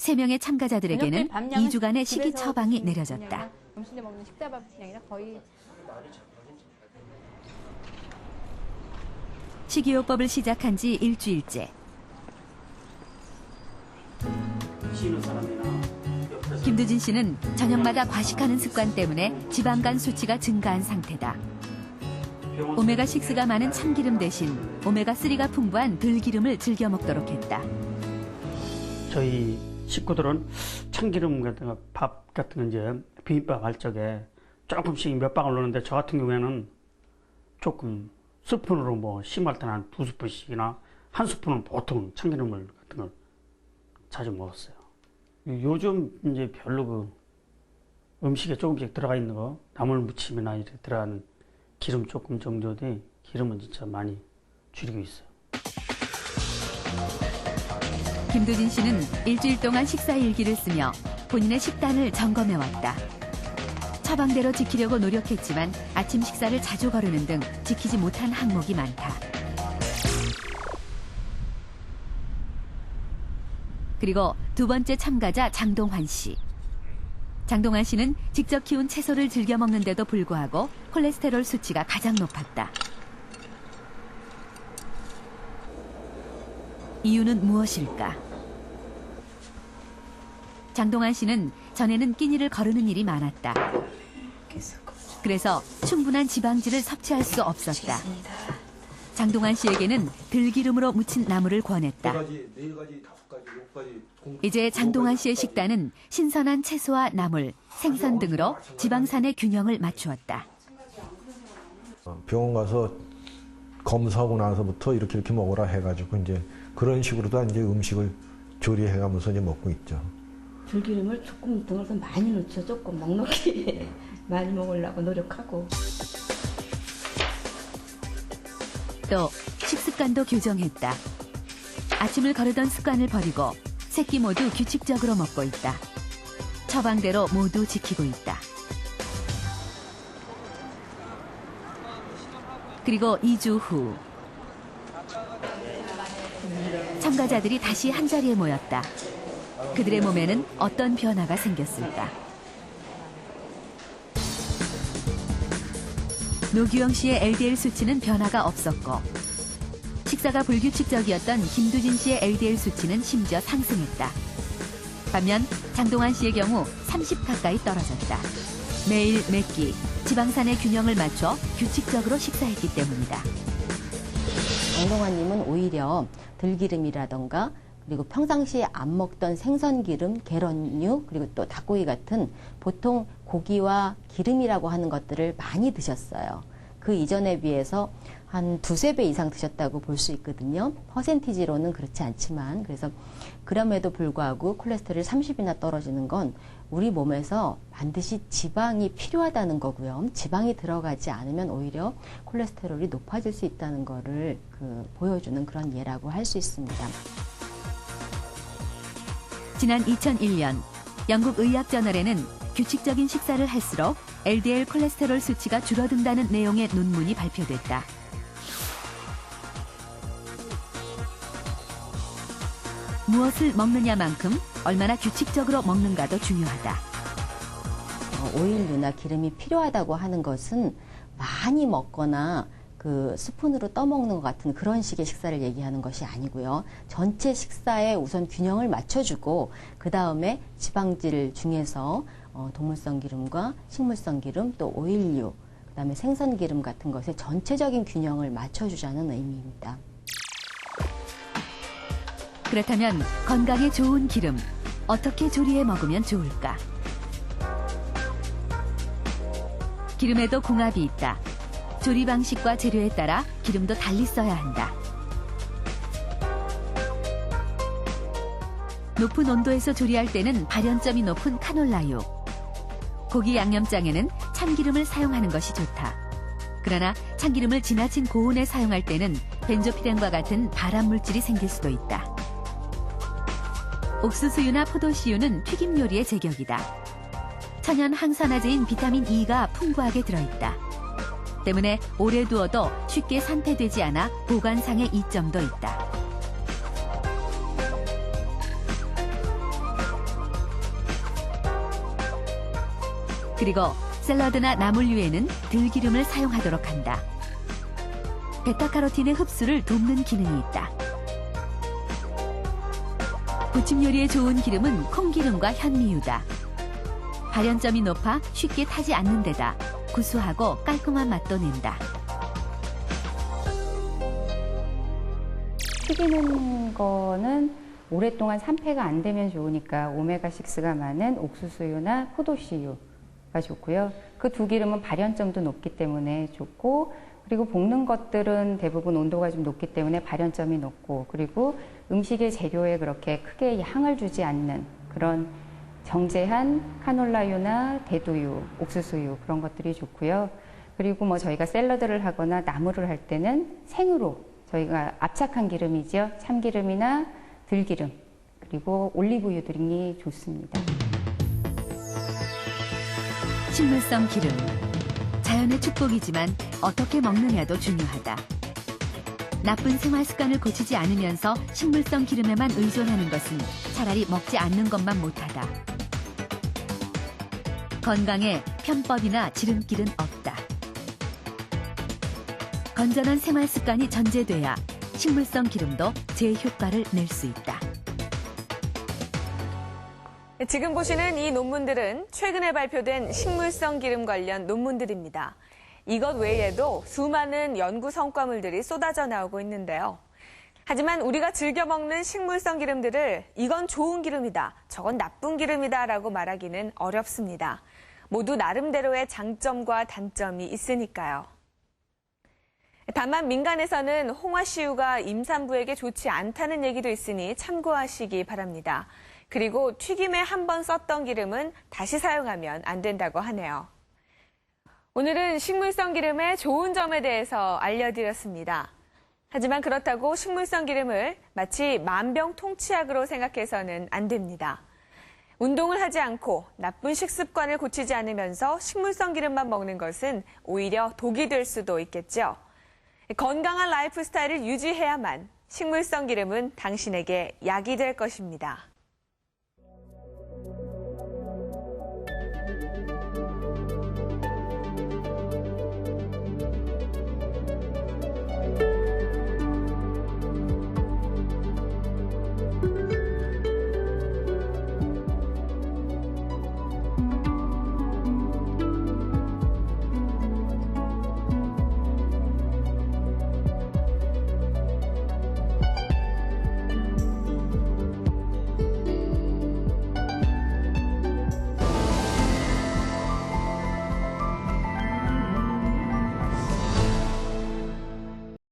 3명의 참가자들에게는 2주간의 식이 처방이 내려졌다. 점심때 먹는 식사밥이 아니라 거의 식이요법을 시작한 지 일주일째. 김두진 씨는 저녁마다 과식하는 습관 때문에 지방간 수치가 증가한 상태다. 오메가6가 많은 참기름 대신 오메가3가 풍부한 들기름을 즐겨 먹도록 했다. 저희 식구들은 참기름 같은 거, 밥 같은 거 이제 비빔밥 할 적에 조금씩 몇 방울 넣는데 저 같은 경우에는 조금 스푼으로 뭐 심할 때는 한 2스푼씩이나 1스푼은 보통 참기름을 같은 걸 자주 먹었어요. 요즘 이제 별로 그 음식에 조금씩 들어가 있는 거, 나물 무침이나 이렇게 들어가는 기름 조금 정도인데 기름은 진짜 많이 줄이고 있어요. 김두진 씨는 일주일 동안 식사 일기를 쓰며 본인의 식단을 점검해왔다. 처방대로 지키려고 노력했지만 아침 식사를 자주 거르는 등 지키지 못한 항목이 많다. 그리고 두 번째 참가자 장동환 씨. 장동환 씨는 직접 키운 채소를 즐겨 먹는데도 불구하고 콜레스테롤 수치가 가장 높았다. 이유는 무엇일까? 장동환 씨는 전에는 끼니를 거르는 일이 많았다. 그래서 충분한 지방질을 섭취할 수 없었다. 장동환 씨에게는 들기름으로 무친 나물을 권했다. 이제 장동환 씨의 식단은 신선한 채소와 나물, 생선 등으로 지방산의 균형을 맞추었다. 병원 가서 검사하고 나서부터 이렇게 먹으라 해가지고 이제 그런 식으로도 이제 음식을 조리해가면서 이제 먹고 있죠. 들기름을 조금 더 많이 넣죠. 조금 넉넉히 많이 먹으려고 노력하고. 또 식습관도 교정했다. 아침을 거르던 습관을 버리고 세 끼 모두 규칙적으로 먹고 있다. 처방대로 모두 지키고 있다. 그리고 2주 후 참가자들이 다시 한자리에 모였다. 그들의 몸에는 어떤 변화가 생겼을까? 노규영 씨의 LDL 수치는 변화가 없었고 식사가 불규칙적이었던 김두진 씨의 LDL 수치는 심지어 상승했다. 반면 장동환 씨의 경우 30 가까이 떨어졌다. 매일 몇 끼, 지방산의 균형을 맞춰 규칙적으로 식사했기 때문이다. 장동환님은 오히려 들기름이라던가 그리고 평상시에 안 먹던 생선기름, 계란류, 그리고 또 닭고기 같은 보통 고기와 기름이라고 하는 것들을 많이 드셨어요. 그 이전에 비해서 한 2~3배 이상 드셨다고 볼 수 있거든요. 퍼센티지로는 그렇지 않지만 그래서 그럼에도 불구하고 콜레스테롤이 30이나 떨어지는 건 우리 몸에서 반드시 지방이 필요하다는 거고요. 지방이 들어가지 않으면 오히려 콜레스테롤이 높아질 수 있다는 거를 보여주는 그런 예라고 할 수 있습니다. 지난 2001년 영국 의학저널에는 규칙적인 식사를 할수록 LDL 콜레스테롤 수치가 줄어든다는 내용의 논문이 발표됐다. 무엇을 먹느냐만큼 얼마나 규칙적으로 먹는가도 중요하다. 오일류나 기름이 필요하다고 하는 것은 많이 먹거나 스푼으로 떠먹는 것 같은 그런 식의 식사를 얘기하는 것이 아니고요. 전체 식사에 우선 균형을 맞춰주고 그 다음에 지방질 중에서 동물성 기름과 식물성 기름 또 오일류 그 다음에 생선 기름 같은 것에 전체적인 균형을 맞춰주자는 의미입니다. 그렇다면 건강에 좋은 기름, 어떻게 조리해 먹으면 좋을까? 기름에도 궁합이 있다. 조리 방식과 재료에 따라 기름도 달리 써야 한다. 높은 온도에서 조리할 때는 발연점이 높은 카놀라유. 고기 양념장에는 참기름을 사용하는 것이 좋다. 그러나 참기름을 지나친 고온에 사용할 때는 벤조피렌과 같은 발암물질이 생길 수도 있다. 옥수수유나 포도씨유는 튀김 요리의 제격이다. 천연 항산화제인 비타민 E가 풍부하게 들어있다. 때문에 오래 두어도 쉽게 산패되지 않아 보관상의 이점도 있다. 그리고 샐러드나 나물류에는 들기름을 사용하도록 한다. 베타카로틴의 흡수를 돕는 기능이 있다. 부침 요리에 좋은 기름은 콩기름과 현미유다. 발연점이 높아 쉽게 타지 않는 데다 구수하고 깔끔한 맛도 낸다. 튀기는 거는 오랫동안 산패가 안 되면 좋으니까 오메가6가 많은 옥수수유나 포도씨유가 좋고요. 그 두 기름은 발연점도 높기 때문에 좋고, 그리고 볶는 것들은 대부분 온도가 좀 높기 때문에 발연점이 높고, 그리고 음식의 재료에 그렇게 크게 향을 주지 않는 그런 정제한 카놀라유나 대두유, 옥수수유 그런 것들이 좋고요. 그리고 뭐 저희가 샐러드를 하거나 나물을 할 때는 생으로 저희가 압착한 기름이죠. 참기름이나 들기름, 그리고 올리브유 등이 좋습니다. 식물성 기름. 자연의 축복이지만 어떻게 먹느냐도 중요하다. 나쁜 생활 습관을 고치지 않으면서 식물성 기름에만 의존하는 것은 차라리 먹지 않는 것만 못하다. 건강에 편법이나 지름길은 없다. 건전한 생활 습관이 전제돼야 식물성 기름도 제 효과를 낼 수 있다. 지금 보시는 이 논문들은 최근에 발표된 식물성 기름 관련 논문들입니다. 이것 외에도 수많은 연구 성과물들이 쏟아져 나오고 있는데요. 하지만 우리가 즐겨 먹는 식물성 기름들을 이건 좋은 기름이다, 저건 나쁜 기름이다 라고 말하기는 어렵습니다. 모두 나름대로의 장점과 단점이 있으니까요. 다만 민간에서는 홍화씨유가 임산부에게 좋지 않다는 얘기도 있으니 참고하시기 바랍니다. 그리고 튀김에 한 번 썼던 기름은 다시 사용하면 안 된다고 하네요. 오늘은 식물성 기름의 좋은 점에 대해서 알려드렸습니다. 하지만 그렇다고 식물성 기름을 마치 만병통치약으로 생각해서는 안 됩니다. 운동을 하지 않고 나쁜 식습관을 고치지 않으면서 식물성 기름만 먹는 것은 오히려 독이 될 수도 있겠죠. 건강한 라이프 스타일을 유지해야만 식물성 기름은 당신에게 약이 될 것입니다.